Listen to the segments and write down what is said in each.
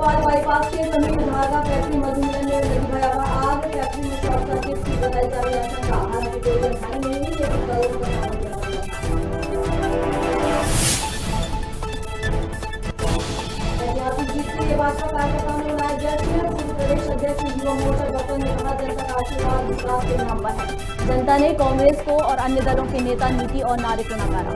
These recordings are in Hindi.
भोपाल बाईपास के समीप धागा फैक्ट्री मधुमिलन में लगी भयावह आग। फैक्ट्री में शॉर्ट सर्किट की बताई जा रही आशंका। हालांकि कोई जनहानि नहीं हुई, लेकिन करोड़ों का नुकसान हुआ। ऐतिहासिक जीत के लिए भाजपा कार्यकर्ताओं ने उड़ाया जश्न। पूर्व प्रदेश अध्यक्ष युवा मोर्चा डॉक्टर ने कहा, जनता का आशीर्वाद विकास के नाम पर है। जनता ने कांग्रेस को और अन्य दलों के नेता, नीति और नारे को नकारा।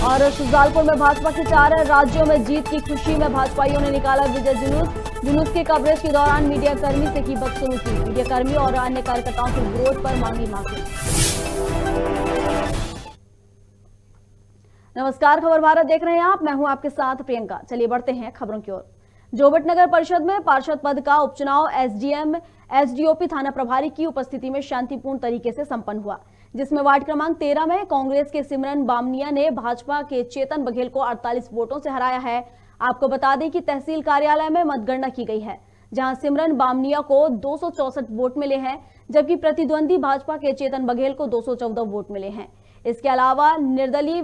और शुजालपुर में भाजपा के 4 राज्यों में जीत की खुशी में भाजपाइयों ने निकाला विजय जुलूस के कवरेज के दौरान मीडिया कर्मी से की बदसलूकी। मीडिया कर्मी और अन्य कार्यकर्ताओं के विरोध पर मांगी माफी। नमस्कार, खबर भारत देख रहे हैं आप। मैं हूं आपके साथ प्रियंका। चलिए बढ़ते हैं खबरों की ओर। जोबट नगर परिषद में पार्षद पद का उपचुनाव एसडीएम एसडीओपी थाना प्रभारी की उपस्थिति में शांतिपूर्ण तरीके से संपन्न हुआ, जिसमें वार्ड क्रमांक 13 में कांग्रेस के सिमरन बामनिया ने भाजपा के चेतन बघेल को 48 वोटों से हराया है। आपको बता दें कि तहसील कार्यालय में मतगणना की गई है, जहां सिमरन बामनिया को 264 वोट मिले हैं, जबकि प्रतिद्वंदी भाजपा के चेतन बघेल को 214 वोट मिले हैं। इसके अलावा निर्दलीय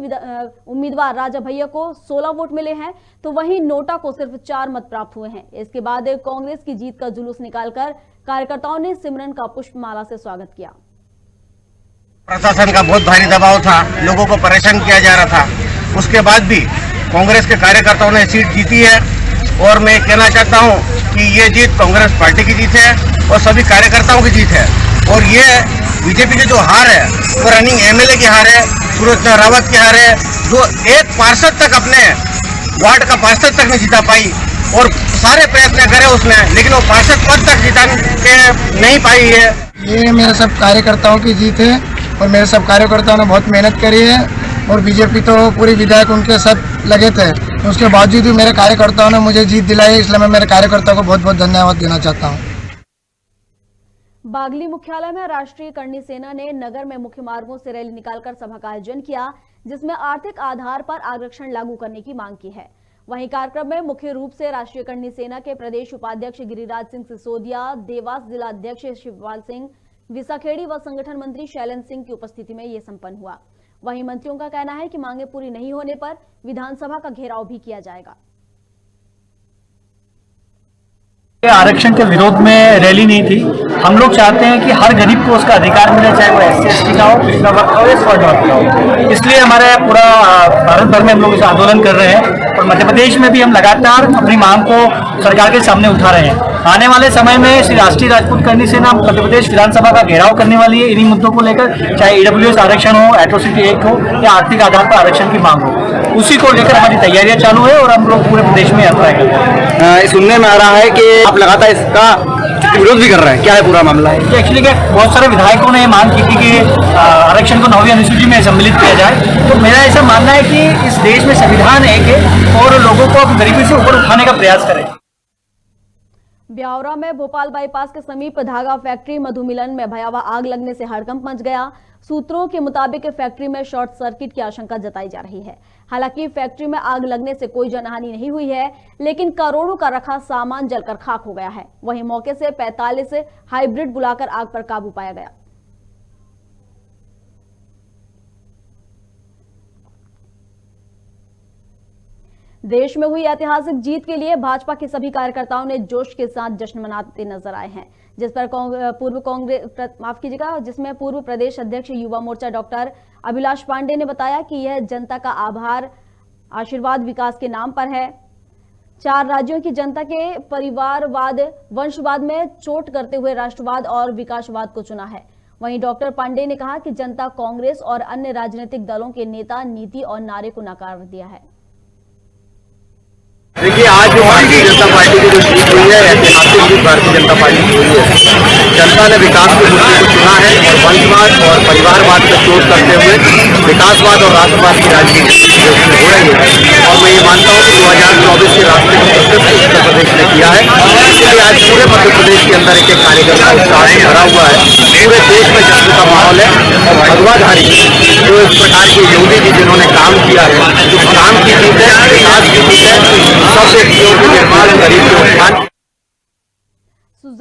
उम्मीदवार राजा भैया को 16 वोट मिले हैं, तो वहीं नोटा को सिर्फ 4 मत प्राप्त हुए हैं। इसके बाद कांग्रेस की जीत का जुलूस निकालकर कार्यकर्ताओं ने सिमरन का पुष्पमाला से स्वागत किया। प्रशासन का बहुत भारी दबाव था, लोगों को परेशान किया जा रहा था। उसके बाद भी कांग्रेस के कार्यकर्ताओं ने सीट जीती है और मैं कहना चाहता हूं कि ये जीत कांग्रेस पार्टी की जीत है और सभी कार्यकर्ताओं की जीत है। और ये बीजेपी की जो हार है वो रनिंग एमएलए की हार है, सूरज रावत की हार है, जो एक पार्षद तक अपने वार्ड का पार्षद तक नहीं जीता पाई। और सारे प्रयत्न करे उसने, लेकिन वो पार्षद पद तक जीता नहीं पाई है। ये मेरे सब कार्यकर्ताओं की जीत है और मेरे सब कार्यकर्ताओं ने बहुत मेहनत करी है और बीजेपी तो पूरी विधायक उनके साथ लगे थे, उसके बावजूद भी मेरे कार्यकर्ताओं ने मुझे जीत दिलाई, इसलिए मैं मेरे कार्यकर्ताओं को बहुत बहुत धन्यवाद देना चाहता हूँ। बागली मुख्यालय में राष्ट्रीय करणी सेना ने नगर में मुख्य मार्गों से रैली निकालकर सभा का आयोजन किया, जिसमें आर्थिक आधार पर आरक्षण लागू करने की मांग की है। वहीं कार्यक्रम में मुख्य रूप से राष्ट्रीय करणी सेना के प्रदेश उपाध्यक्ष गिरिराज सिंह सिसोदिया, देवास जिला अध्यक्ष शिवपाल सिंह, विसाखेड़ी व संगठन मंत्री शैलेंद्र सिंह की उपस्थिति में ये संपन्न हुआ। वहीं मंत्रियों का कहना है कि मांगे पूरी नहीं होने पर विधानसभा का घेराव भी किया जाएगा। आरक्षण के विरोध में रैली नहीं थी। हम लोग चाहते हैं कि हर गरीब को उसका अधिकार मिले, चाहे वो SC/ST का हो, पिछड़ा वर्ग का हो या स्कॉट वर्ग का हो। इसलिए हमारे पूरा भारत भर में हम लोग इस आंदोलन कर रहे हैं और मध्य प्रदेश में भी हम लगातार अपनी मांग को सरकार के सामने उठा रहे हैं। आने वाले समय में श्री राष्ट्रीय राजपूत करणी सेना मध्य प्रदेश विधानसभा का घेराव करने वाली है इन्हीं मुद्दों को लेकर, चाहे EWS आरक्षण हो, एट्रोसिटी एक्ट हो या आर्थिक आधार पर आरक्षण की मांग हो। उसी को लेकर हमारी तैयारियां चालू है और हम लोग पूरे प्रदेश में यात्रा कर रहे हैं। सुनने में आ रहा है कि आप लगातार इसका विरोध भी कर रहे हैं, क्या है पूरा मामला है? एक्चुअली क्या बहुत सारे विधायकों ने मांग की थी कि आरक्षण को 9वीं अनुसूची में सम्मिलित किया जाए। तो मेरा ऐसा मानना है कि इस देश में संविधान है कि और लोगों को गरीबी से ऊपर उठाने का प्रयास करें। ब्यावरा में भोपाल बाईपास के समीप धागा फैक्ट्री मधुमिलन में भयावह आग लगने से हड़कंप मच गया। सूत्रों के मुताबिक फैक्ट्री में शॉर्ट सर्किट की आशंका जताई जा रही है। हालांकि फैक्ट्री में आग लगने से कोई जनहानि नहीं हुई है, लेकिन करोड़ों का रखा सामान जलकर खाक हो गया है। वहीं मौके से 45 हाइब्रिड बुलाकर आग पर काबू पाया गया। देश में हुई ऐतिहासिक जीत के लिए भाजपा के सभी कार्यकर्ताओं ने जोश के साथ जश्न मनाते नजर आए हैं, जिसमें पूर्व प्रदेश अध्यक्ष युवा मोर्चा डॉक्टर अभिलाष पांडे ने बताया कि यह जनता का आभार आशीर्वाद विकास के नाम पर है। 4 राज्यों की जनता के परिवारवाद वंशवाद में चोट करते हुए राष्ट्रवाद और विकासवाद को चुना है। वहीं डॉक्टर पांडे ने कहा कि जनता कांग्रेस और अन्य राजनीतिक दलों के नेता, नीति और नारे को नकार दिया है। देखिए, आज जो भारतीय जनता पार्टी की जो जीत हुई है, ऐतिहासिक जीत भारतीय जनता पार्टी की हुई है। जनता ने विकास के मुद्दे को चुना है और वंशवाद और परिवारवाद पर चोट करते हुए विकासवाद और राष्ट्रवाद की राजनीति हो रही है। और मैं ये मानता हूँ कि 2024 के रास्ते को उत्तर प्रदेश ने किया है। इसलिए आज पूरे मध्य प्रदेश के अंदर एक कार्यकर्ता उत्साह से भरा हुआ है। पूरे देश में जश्न का माहौल है और भगवाधारी जो इस प्रकार के योगी जी जिन्होंने काम किया है, उस काम की जीत है, विकास की जीत है, सब व्यक्तियों के निर्माण, गरीब के उत्थान।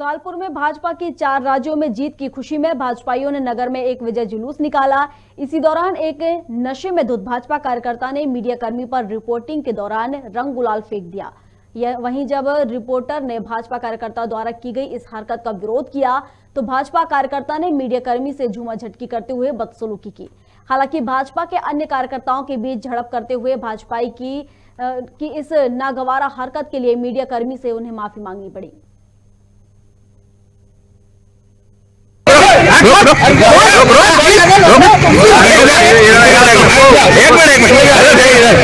खुशहालपुर में भाजपा की 4 राज्यों में जीत की खुशी में भाजपाइयों ने नगर में एक विजय जुलूस निकाला। इसी दौरान एक नशे में धुत भाजपा कार्यकर्ता ने मीडिया कर्मी पर रिपोर्टिंग के दौरान रंग गुलाल फेंक दिया। वहीं जब रिपोर्टर ने भाजपा कार्यकर्ता द्वारा की गई इस हरकत का विरोध किया तो भाजपा कार्यकर्ता ने मीडिया कर्मी से झूमाझटकी करते हुए बदसलूकी की। हालांकि भाजपा के अन्य कार्यकर्ताओं के बीच झड़प करते हुए भाजपाई की इस नागवारा हरकत के लिए मीडिया कर्मी से उन्हें माफी मांगनी पड़ी।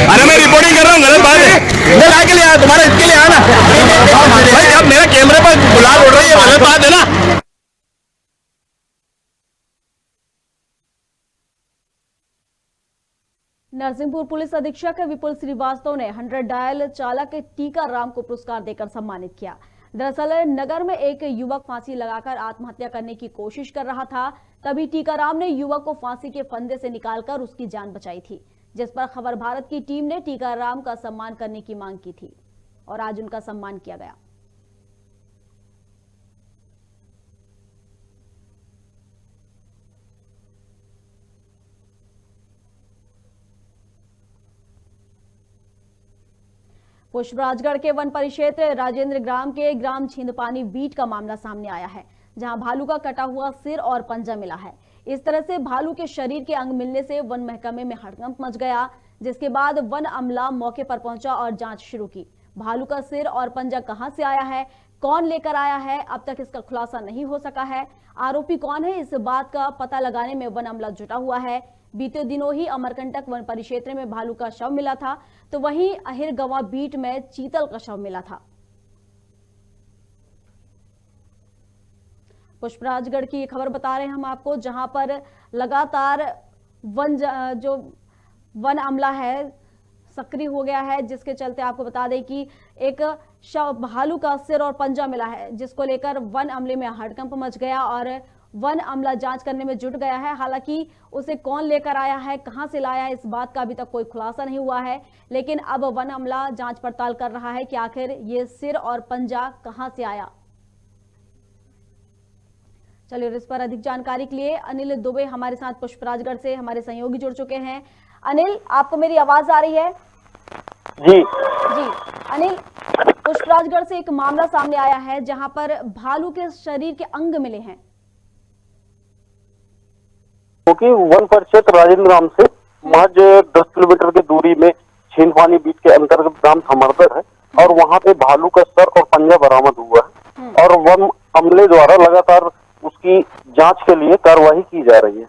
अरे मैं रिपोर्टिंग कर रहा हूँ, गलत बात है। मैं लाके ले आया तुम्हारे इसके लिए आना भाई, जब मेरा कैमरे पर गुलाल उड़ रही है गलत बात है ना। नरसिंहपुर पुलिस अधीक्षक विपुल श्रीवास्तव ने 100 डायल चालक टीका राम को पुरस्कार देकर सम्मानित किया। दरअसल नगर में एक युवक फांसी लगाकर आत्महत्या करने की कोशिश कर रहा था, तभी टीकाराम ने युवक को फांसी के फंदे से निकालकर उसकी जान बचाई थी, जिस पर खबर भारत की टीम ने टीकाराम का सम्मान करने की मांग की थी और आज उनका सम्मान किया गया। पुष्पराजगढ़ के वन परिक्षेत्र राजेंद्र ग्राम के ग्राम छिंदपानी बीट का मामला सामने आया है, जहां भालू का कटा हुआ सिर और पंजा मिला है। इस तरह से भालू के शरीर के अंग मिलने से वन महकमे में हड़कंप मच गया, जिसके बाद वन अमला मौके पर पहुंचा और जांच शुरू की। भालू का सिर और पंजा कहां से आया है, कौन लेकर आया है, अब तक इसका खुलासा नहीं हो सका है। आरोपी कौन है, इस बात का पता लगाने में वन अमला जुटा हुआ है। बीते दिनों ही अमरकंटक वन परिक्षेत्र में भालू का शव मिला था, तो वहीं अहिरगवां बीट में चीतल का शव मिला था। पुष्पराजगढ़ की खबर बता रहे हैं हम आपको, जहां पर लगातार वन अमला है सक्रिय हो गया है, जिसके चलते आपको बता दें कि एक शव भालू का सिर और पंजा मिला है, जिसको लेकर वन अमले में हड़कंप मच गया और वन अमला जांच करने में जुट गया है। हालांकि उसे कौन लेकर आया है, कहां से लाया है, इस बात का अभी तक कोई खुलासा नहीं हुआ है, लेकिन अब वन अमला जांच पड़ताल कर रहा है कि आखिर ये सिर और पंजा कहां से आया। चलिए, इस पर अधिक जानकारी के लिए अनिल दुबे हमारे साथ पुष्पराजगढ़ से हमारे सहयोगी जुड़ चुके हैं। अनिल, आपको मेरी आवाज आ रही है? जी अनिल, पुष्पराजगढ़ से एक मामला सामने आया है जहां पर भालू के शरीर के अंग मिले हैं, क्योंकि वन परिक्षेत्र राजेंद्र ग्राम से महज 10 किलोमीटर की दूरी में छिंदपानी बीट के अंतर्गत ग्राम समर्दर है और वहां पे भालू का सर और पंजा बरामद हुआ है और वन अमले द्वारा लगातार उसकी जांच के लिए कार्रवाई की जा रही है।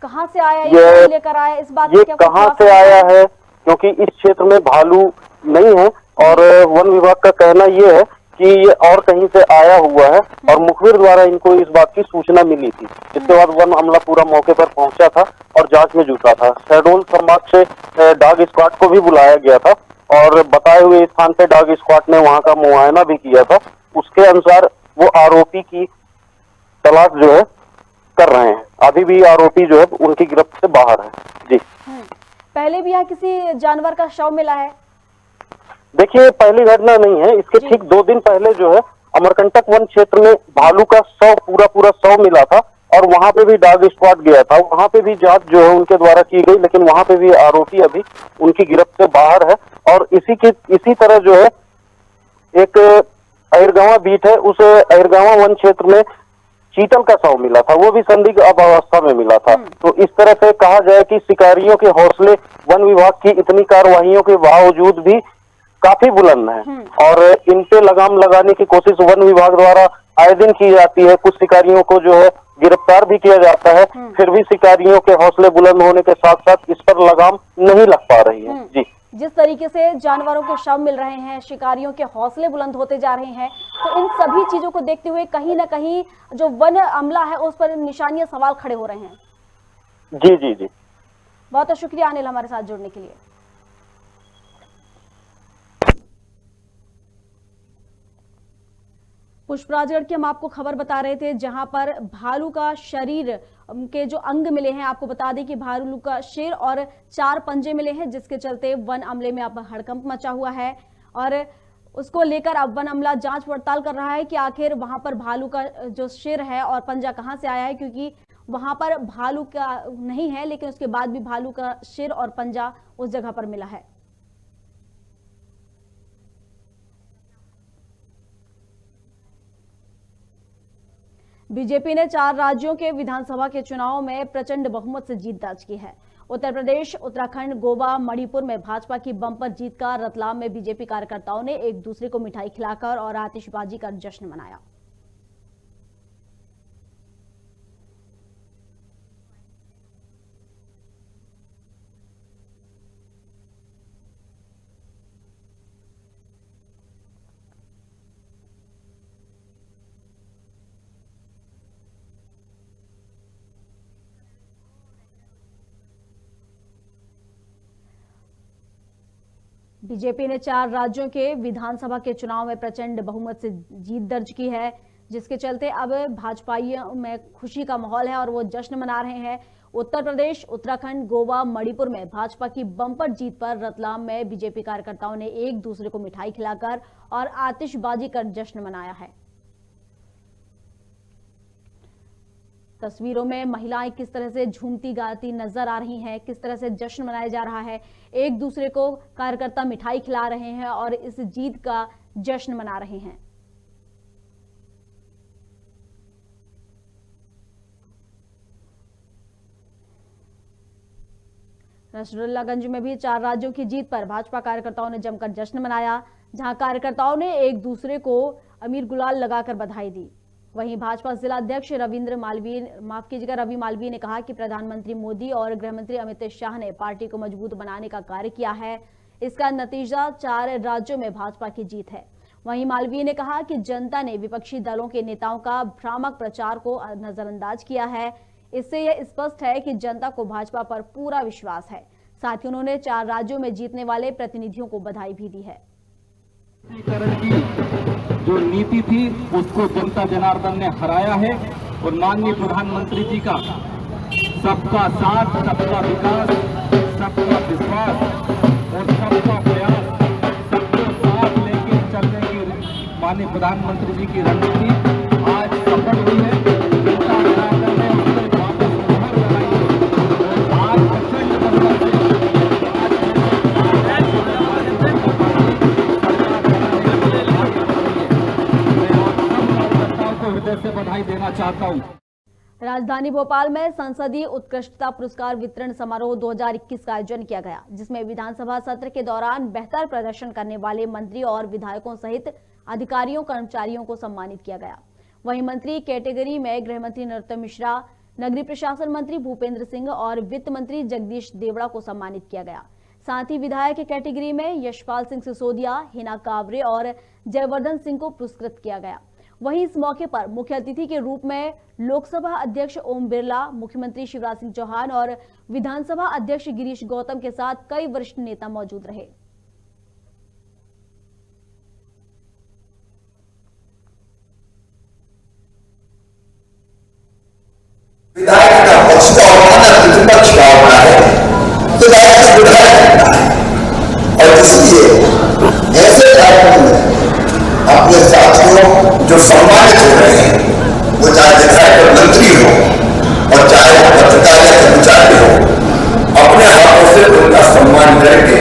कहां से आया ये लेकर आया, इस बात ये कहां से आया है, क्योंकि इस क्षेत्र में भालू नहीं है और वन विभाग का कहना ये है कि ये और कहीं से आया हुआ है और मुखबिर द्वारा इनको इस बात की सूचना मिली थी, जिसके बाद वन अमला पूरा मौके पर पहुंचा था और जांच में जुटा था। शहडोल संभाग से डॉग स्क्वाड को भी बुलाया गया था और बताए हुए स्थान पे डॉग स्क्वाड ने वहां का मुआयना भी किया था। उसके अनुसार वो आरोपी की तलाश जो है कर रहे हैं। अभी भी आरोपी जो है उनकी गिरफ्त से बाहर है। जी, पहले भी यहाँ किसी जानवर का शव मिला है? देखिए, पहली घटना नहीं है, इसके ठीक 2 दिन पहले जो है अमरकंटक वन क्षेत्र में भालू का पूरा शव मिला था और वहां पे भी डॉग स्क्वाड गया था। वहां पे भी जांच जो है उनके द्वारा की गई, लेकिन वहां पे भी आरोपी अभी उनकी गिरफ्त से बाहर है। और इसी तरह जो है एक अहिरगवां बीट है, उस अहिरगवां वन क्षेत्र में चीतल का शव मिला था, वो भी संदिग्ध अवस्था में मिला था। तो इस तरह से कहा जाए कि शिकारियों के हौसले वन विभाग की इतनी कार्रवाइयों के बावजूद भी काफी बुलंद है और इन पे लगाम लगाने की कोशिश वन विभाग द्वारा आए दिन की जाती है। कुछ शिकारियों को जो है गिरफ्तार भी किया जाता है, फिर भी शिकारियों के हौसले बुलंद होने के साथ साथ इस पर लगाम नहीं लग पा रही है। जी, जिस तरीके से जानवरों के शव मिल रहे हैं, शिकारियों के हौसले बुलंद होते जा रहे हैं, तो इन सभी चीजों को देखते हुए कहीं ना कहीं जो वन अमला है उस पर निशानियां सवाल खड़े हो रहे हैं। जी जी जी, बहुत बहुत शुक्रिया अनिल हमारे साथ जुड़ने के लिए। पुष्पराजगढ़ की हम आपको खबर बता रहे थे, जहां पर भालू का शरीर के जो अंग मिले हैं, आपको बता दें कि भालू का सिर और 4 पंजे मिले हैं, जिसके चलते वन अमले में अब हड़कंप मचा हुआ है और उसको लेकर अब वन अमला जांच पड़ताल कर रहा है कि आखिर वहां पर भालू का जो सिर है और पंजा कहां से आया है, क्योंकि वहां पर भालू का नहीं है लेकिन उसके बाद भी भालू का सिर और पंजा उस जगह पर मिला है। बीजेपी ने 4 राज्यों के विधानसभा के चुनाव में प्रचंड बहुमत से जीत दर्ज की है। उत्तर प्रदेश, उत्तराखंड, गोवा, मणिपुर में भाजपा की बम्पर जीत का रतलाम में बीजेपी कार्यकर्ताओं ने एक दूसरे को मिठाई खिलाकर और आतिशबाजी कर जश्न मनाया। बीजेपी ने 4 राज्यों के विधानसभा के चुनाव में प्रचंड बहुमत से जीत दर्ज की है, जिसके चलते अब भाजपाइयों में खुशी का माहौल है और वो जश्न मना रहे हैं। उत्तर प्रदेश, उत्तराखंड, गोवा, मणिपुर में भाजपा की बम्पर जीत पर रतलाम में बीजेपी कार्यकर्ताओं ने एक दूसरे को मिठाई खिलाकर और आतिशबाजी कर जश्न मनाया है। तस्वीरों में महिलाएं किस तरह से झूमती गाती नजर आ रही हैं, किस तरह से जश्न मनाया जा रहा है। एक दूसरे को कार्यकर्ता मिठाई खिला रहे हैं और इस जीत का जश्न मना रहे हैं। नसरुल्लागंज में भी 4 राज्यों की जीत पर भाजपा कार्यकर्ताओं ने जमकर जश्न मनाया, जहां कार्यकर्ताओं ने एक दूसरे को अमीर गुलाल लगाकर बधाई दी। वहीं भाजपा जिला अध्यक्ष रवि मालवीय ने कहा कि प्रधानमंत्री मोदी और गृहमंत्री अमित शाह ने पार्टी को मजबूत बनाने का कार्य किया है। इसका नतीजा 4 राज्यों में भाजपा की जीत है। वहीं मालवीय ने कहा कि जनता ने विपक्षी दलों के नेताओं का भ्रामक प्रचार को नजरअंदाज किया है। इससे यह स्पष्ट है कि जनता को भाजपा पर पूरा विश्वास है। साथ ही उन्होंने 4 राज्यों में जीतने वाले प्रतिनिधियों को बधाई भी दी है। जो नीति थी उसको जनता जनार्दन ने हराया है और माननीय प्रधानमंत्री जी का सबका साथ, सबका विकास, सबका विश्वास और सबका प्रयास, सबको साथ लेके चलने की माननीय प्रधानमंत्री जी की रणनीति आज सफल हुई है। जनता जनार्दन ने उससे वापस मुहर लगाई है और आज प्रचंड बहुमत से से बधाई देना चाहता हूं। राजधानी भोपाल में संसदीय उत्कृष्टता पुरस्कार वितरण समारोह 2021 का आयोजन किया गया, जिसमें विधानसभा सत्र के दौरान बेहतर प्रदर्शन करने वाले मंत्री और विधायकों सहित अधिकारियों कर्मचारियों को सम्मानित किया गया। वहीं मंत्री कैटेगरी में गृह मंत्री नरोत्तम मिश्रा, नगरीय प्रशासन मंत्री भूपेंद्र सिंह और वित्त मंत्री जगदीश देवड़ा को सम्मानित किया गया। साथ ही विधायक कैटेगरी में यशपाल सिंह सिसोदिया, हिना कावरे और जयवर्धन सिंह को पुरस्कृत किया गया। वहीं इस मौके पर मुख्य अतिथि के रूप में लोकसभा अध्यक्ष ओम बिरला, मुख्यमंत्री शिवराज सिंह चौहान और विधानसभा अध्यक्ष गिरीश गौतम के साथ कई वरिष्ठ नेता मौजूद रहे। विधायक का पक्ष का होना प्रतिपक्ष का होना है, विधायक विधायक होना है। और इसलिए ऐसे कार्यक्रम में अपने साथियों जो सम्मानित हो रहे हैं, वो चाहे विधायक मंत्री हो और चाहे पत्रकार या कर्मचारी हो, अपने हाथों से उनका सम्मान करके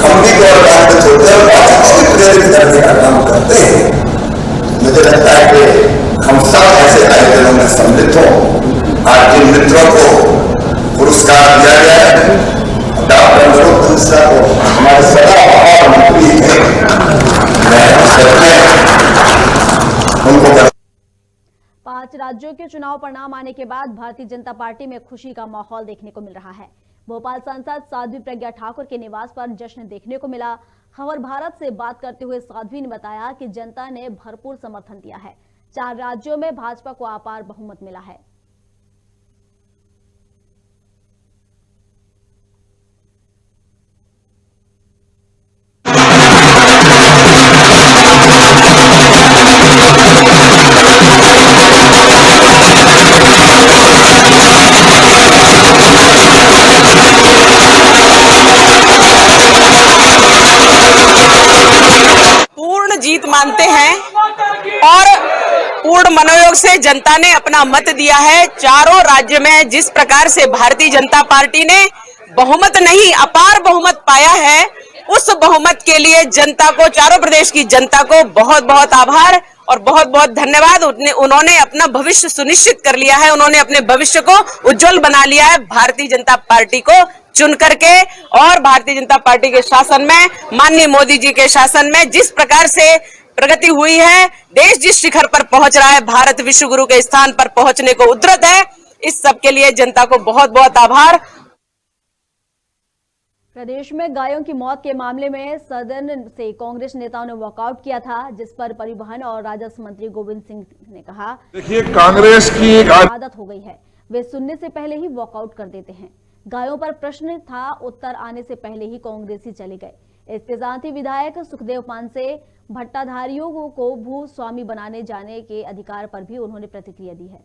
हम भी गौरवान्वित होते हैं और बाकी को भी प्रेरित करने का काम करते हैं। मुझे लगता है कि हम सब ऐसे आयोजनों में सम्मिलित हों। आज जिन मित्रों को पुरस्कार दिया गया है, डॉक्टर नरोत्तम मिश्रा को हमारे सदा महामंत्री हैं, 5 राज्यों के चुनाव परिणाम आने के बाद भारतीय जनता पार्टी में खुशी का माहौल देखने को मिल रहा है। भोपाल सांसद साध्वी प्रज्ञा ठाकुर के निवास पर जश्न देखने को मिला। खबर भारत से बात करते हुए साध्वी ने बताया कि जनता ने भरपूर समर्थन दिया है। 4 राज्यों में भाजपा को अपार बहुमत मिला है। जनता ने अपना मत दिया है। चारों राज्य में जिस प्रकार से भारतीय जनता पार्टी ने बहुमत नहीं अपार बहुमत पाया है, उस बहुमत के लिए जनता को, चारों प्रदेश की जनता को बहुत बहुत आभार और बहुत बहुत धन्यवाद। उन्होंने अपना भविष्य सुनिश्चित कर लिया है, उन्होंने अपने भविष्य को उज्जवल बना लिया है भारतीय जनता पार्टी को चुन करके। और भारतीय जनता पार्टी के शासन में, माननीय मोदी जी के शासन में जिस प्रकार से प्रगति हुई है, देश जिस शिखर पर पहुंच रहा है, भारत विश्व गुरु के स्थान पर पहुंचने को उद्यत है, इस सब के लिए जनता को बहुत बहुत आभार। प्रदेश में गायों की मौत के मामले में सदन से कांग्रेस नेताओं ने वॉकआउट किया था, जिस पर परिवहन और राजस्व मंत्री गोविंद सिंह ने कहा, देखिए कांग्रेस की एक आदत हो गई है, वे सुनने से पहले ही वॉकआउट कर देते हैं। गायों पर प्रश्न था, उत्तर आने से पहले ही कांग्रेसी चले गए। इसके साथ ही विधायक सुखदेव पान से भट्टाधारियों को भू स्वामी बनाने जाने के अधिकार पर भी उन्होंने प्रतिक्रिया दी है।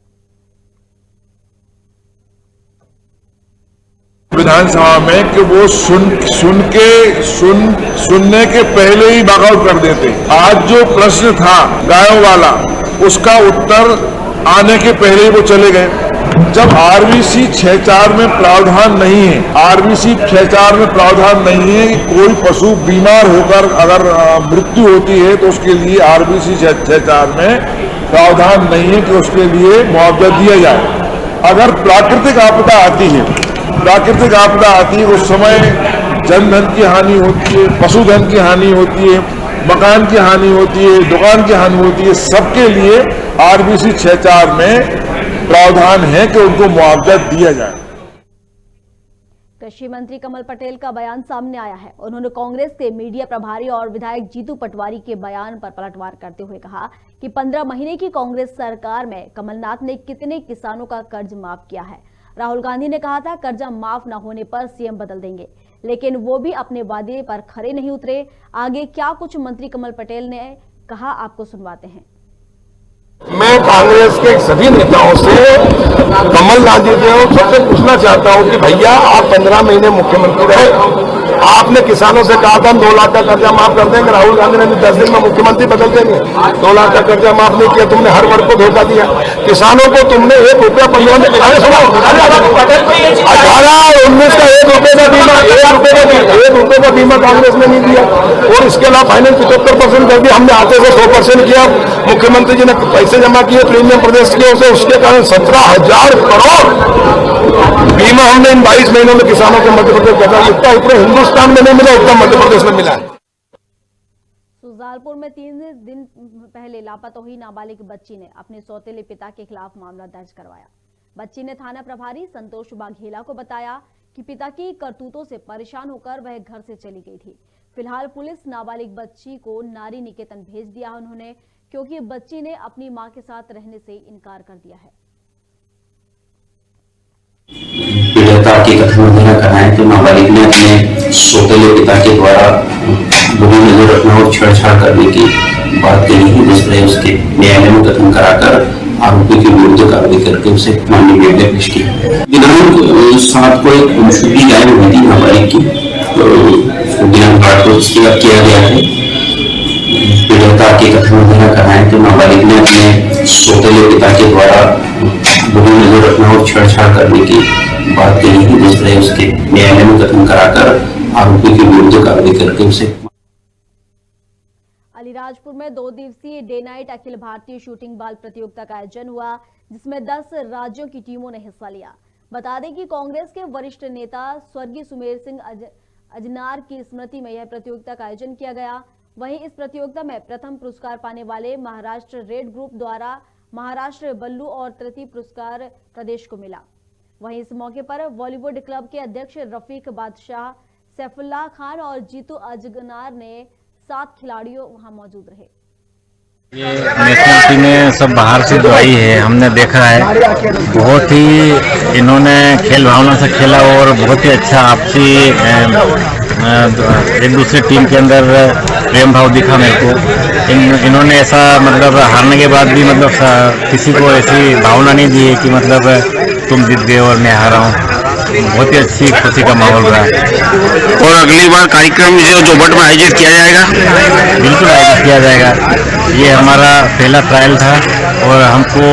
विधानसभा में कि वो सुनने के पहले ही वॉकआउट कर देते। आज जो प्रश्न था गायों वाला, उसका उत्तर आने के पहले ही वो चले गए। जब आरबीसी 6.4 में प्रावधान नहीं है, आरबीसी 6.4 में प्रावधान नहीं है कि कोई पशु बीमार होकर अगर मृत्यु होती है तो उसके लिए आरबीसी 6.4 में प्रावधान नहीं है कि उसके लिए मुआवजा दिया जाए। अगर प्राकृतिक आपदा आती है, उस समय जनधन की हानि होती है, पशुधन की हानि होती है, मकान की हानि होती है, दुकान की हानि होती है, सबके लिए आरबीसी 6.4 में प्रावधान है कि उनको मुआवजा दिया जाए। कृषि मंत्री कमल पटेल का बयान सामने आया है। उन्होंने कांग्रेस के मीडिया प्रभारी और विधायक जीतू पटवारी के बयान पर पलटवार करते हुए कहा कि 15 महीने की कांग्रेस सरकार में कमलनाथ ने कितने किसानों का कर्ज माफ किया है। राहुल गांधी ने कहा था कर्जा माफ न होने पर सीएम बदल देंगे, लेकिन वो भी अपने वादे पर खरे नहीं उतरे। आगे क्या कुछ मंत्री कमल पटेल ने कहा, आपको सुनवाते हैं। मैं कांग्रेस के सभी नेताओं से, कमलनाथ जी से सबसे पूछना चाहता हूं कि भैया आप 15 महीने मुख्यमंत्री रहे, आपने किसानों से कहा था 2 लाख का कर्जा माफ कर देंगे। राहुल गांधी ने 10 दिन में मुख्यमंत्री बदल देंगे। 2 लाख का कर्जा माफ नहीं किया, तुमने हर वर्ग को धोखा दिया। किसानों को तुमने 1 रुपया 15 में 18 और 19 का 1 रुपये का बीमा, 1 रुपये का बीमा कांग्रेस ने नहीं दिया। और इसके अलावा फाइनेंस 75% कर दिया, हमने आते से 100% किया। मुख्यमंत्री जी ने पैसे जमा किए प्रीमियम प्रदेश के, उसके कारण 17,000 करोड़ बीमा हमने इन 22 महीनों में किसानों को मध्य प्रदेश का इतना पूरे हिंदुस्तान में नहीं मिला, उतना मध्य प्रदेश में मिला है। सुजालपुर में 3 दिन पहले लापता हुई नाबालिग बच्ची ने अपने सौतेले पिता के खिलाफ मामला दर्ज करवाया। बच्ची ने थाना प्रभारी संतोष बाघेला को बताया कि पिता की करतूतों से परेशान होकर वह घर से चली गई थी। फिलहाल पुलिस नाबालिग बच्ची को नारी निकेतन भेज दिया उन्होंने, क्योंकि बच्ची ने अपनी मां के साथ रहने से इनकार कर दिया है। पीड़िता की कथन वगैरह कराएं तो नाबालिग ने अपने सौतेले पिता के द्वारा बुरी नजर रखना और छेड़छाड़ करने की बात कही है, जिसमें उसके न्यायालय में कथन कराकर आरोपी के विरुद्ध कार्रवाई करके उसे माननीय न्यायालय पेश किया। दिनांक 7 को एक गुमशुदगी गायब हुई थी नाबालिग की, तो दिनांक 8 को इसकी किया गया है। पीड़िता की कथन वगैरह कराएं तो नाबालिग ने अपने सौतेले पिता के द्वारा बुरी नजर रखना और छेड़छाड़ करने की बात कही है, जिसमें उसके न्यायालय में कथन कराकर आरोपी के विरुद्ध कार्रवाई करके उसे। अलीराजपुर में 2 दिवसीय day night Akhil Bharatiya shooting बाल प्रतियोगिता का आयोजन हुआ, जिसमें 10 राज्यों की टीमों ने हिस्सा लिया। बता दें कि कांग्रेस के वरिष्ठ नेता स्वर्गीय सुमेर सिंह अजनार की स्मृति में यह प्रतियोगिता का आयोजन किया गया। वहीं इस प्रतियोगिता में प्रथम पुरस्कार पाने वाले महाराष्ट्र रेड ग्रुप द्वारा महाराष्ट्र बल्लू और तृतीय पुरस्कार प्रदेश को मिला। वहीं इस मौके पर बॉलीवुड क्लब के अध्यक्ष रफीक बादशाह, सैफुल्लाह खान और जीतू अजगनार ने 7 खिलाड़ियों वहां मौजूद रहे। ये नेशनल टीमें सब बाहर से जो आई है, हमने देखा है बहुत ही इन्होंने खेल भावना से खेला और बहुत ही अच्छा आपसी एक दूसरे टीम के अंदर प्रेम भाव दिखा मेरे को। इन्होंने ऐसा मतलब हारने के बाद भी मतलब किसी को ऐसी भावना नहीं दी है कि मतलब तुम जीत गए और मैं हारा हूँ। बहुत ही अच्छी खुशी का माहौल रहा है। और अगली बार कार्यक्रम जो जोबट में आयोजित किया जाएगा? बिल्कुल आयोजित किया जाएगा। ये हमारा पहला ट्रायल था और हमको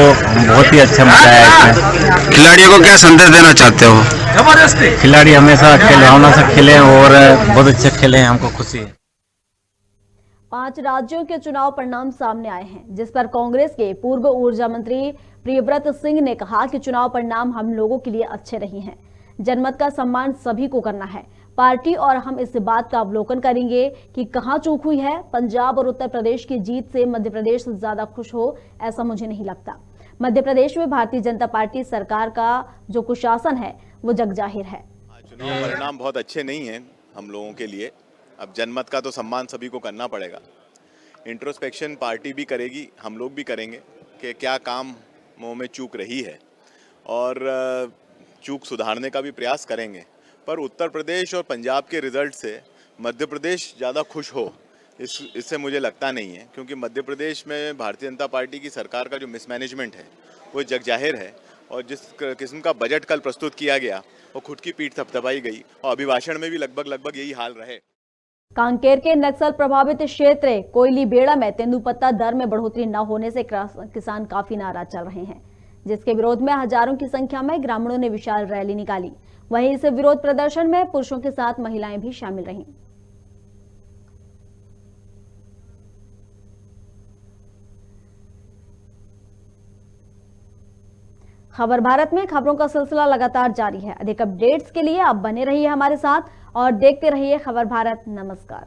बहुत ही अच्छा मजा आया इसमें। खिलाड़ियों को क्या संदेश देना चाहते हो? खिलाड़ी हमेशा खेल भावना से खेलें और बहुत अच्छे खेलें, हमको खुशी है। 5 राज्यों के चुनाव परिणाम सामने आए हैं, जिस पर कांग्रेस के पूर्व ऊर्जा मंत्री प्रियव्रत सिंह ने कहा कि चुनाव परिणाम हम लोगों के लिए अच्छे नहीं हैं। जनमत का सम्मान सभी को करना है। पार्टी और हम इस बात का अवलोकन करेंगे कि कहां चूक हुई है। पंजाब और उत्तर प्रदेश की जीत से मध्य प्रदेश ज्यादा खुश हो, ऐसा मुझे नहीं लगता। मध्य प्रदेश में भारतीय जनता पार्टी सरकार का जो कुशासन है वो जग जाहिर है। चुनाव परिणाम बहुत अच्छे नहीं हैं हम लोगों के लिए। अब जनमत का तो सम्मान सभी को करना पड़ेगा। इंट्रोस्पेक्शन पार्टी भी करेगी, हम लोग भी करेंगे कि क्या काम में चूक रही है और चूक सुधारने का भी प्रयास करेंगे। पर उत्तर प्रदेश और पंजाब के रिजल्ट से मध्य प्रदेश ज़्यादा खुश हो इससे मुझे लगता नहीं है, क्योंकि मध्य प्रदेश में भारतीय जनता पार्टी की सरकार का जो मिसमैनेजमेंट है वो जगजाहिर है। और जिस किस्म का बजट कल प्रस्तुत किया गया वो खुद की पीठ थपथपाई गई और अभिभाषण में भी लगभग यही हाल रहे। कांकेर के नक्सल प्रभावित क्षेत्र कोयलीबेड़ा में तेंदुपत्ता दर में बढ़ोतरी न होने से किसान काफी नाराज चल रहे हैं, जिसके विरोध में हजारों की संख्या में ग्रामीणों ने विशाल रैली निकाली। वहीं इस विरोध प्रदर्शन में पुरुषों के साथ महिलाएं भी शामिल रहीं। खबर भारत में खबरों का सिलसिला लगातार जारी है। अधिक अपडेट्स के लिए आप बने रहिए हमारे साथ और देखते रहिए खबर भारत। नमस्कार।